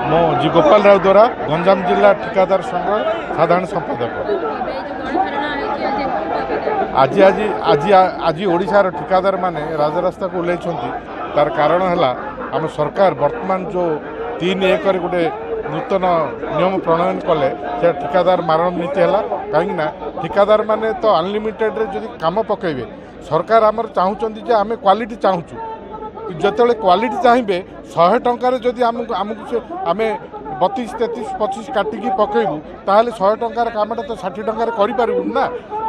मो जी गोपाल राव द्वारा गंजाम जिला ठिकादार संघ साधारण संपादक आज आज आज आज ओडिशार ठिकादार माने राजरास्ता को ओल्लै तार कारण है आम सरकार वर्तमान जो 3-1 गोटे नूतन नियम प्रणयन कले से ठिकादार मारण नीति है कहीं ठिकादार माने तो अनलिमिटेड रे जदि काम पकेबे सरकार आमर चाहूँ आम क्वालिटी चाहूँ जिते क्वालिटी चाहिए 100 टंकार जदि आमको आम 32, 33, 25 काटिकी पकेबू ताहले 100 टंकार कामटा तो 60 टंकार करूँ ना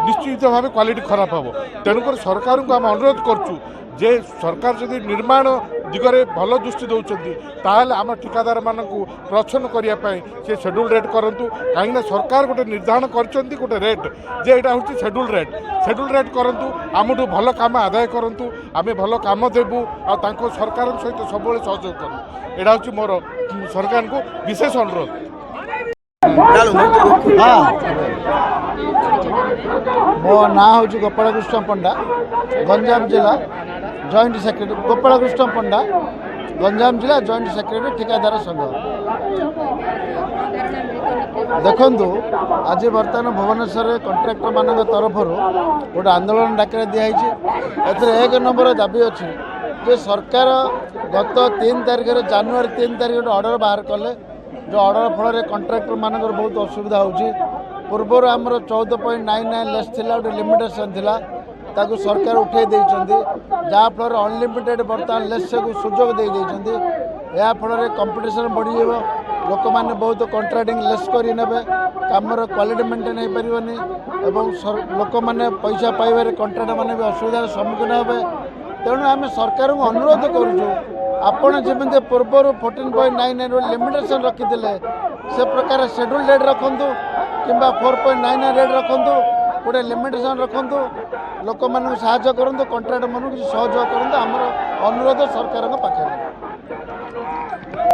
निश्चित भाव क्वालिटी खराब हम तेणुकर सरकार को आम अनुरोध करूँ जे सरकार जदि निर्माण दिगरे भल दृष्टि दौरान ताहले आम ठिकादार मानक प्रोत्साहन करने से शेड्यूल रेट करूँ कहीं सरकार गोटे निर्धारण कर गोटे रेट जे यहाँ हूँ शेड्यूल रेट करूँ आमठू भल काम आदाय करूँ आम भल काम देवु आ सरकार सहित सब सहयोग करूँ यहाँ हूँ मोर सरकार को विशेष अनुरोध। मो ना हूँ गोपाल कृष्ण पंडा गंजाम जिला जॉइंट सेक्रेटरी गोपाल कृष्ण पंडा गंजाम जिला जॉइंट सेक्रेटरी ठिकादार संघ। देखु आज बर्तमान भुवनेश्वर कंट्राक्टर मान तरफ गोटे आंदोलन डाकरा दिखाई एक नंबर दाबी अच्छी जे सरकार गत 3 तारिख जानुआरी 3 तारिख गोटे अर्डर बाहर कले जो अर्डर फल कंट्राक्टर मान बहुत असुविधा होची पूर्वर आमर 14.99 लेस थिला गोटे लिमिटेसन थिला ताकू सरकार उठे देइचंदी जहाँफल अनलिमिटेड बर्तमान लेस को सुजोग दे देइचंदी या फल कंपटीशन बढ़ी जाव लोक मैंने बहुत कंट्राक्टिंग लेस करे कमर क्वालिटी मेंटेन हो पारनी और लोक मैंने पैसा पाइबार कंट्राक्ट मैंने भी असुविधार सम्मुखीन हे तेणु आम सरकार को अनुरोध करुँ आपण जमी पूर्वर 14.99 लिमिटेसन रखी से प्रकार शेड्यूल रेट रखु कि 4.99 रेट रखु गोटे लिमिटेसन रखु लोक मान साहय करूँ कंट्राक्ट मन सहयोग करूँ आमर अनुरोध सरकार पाखे।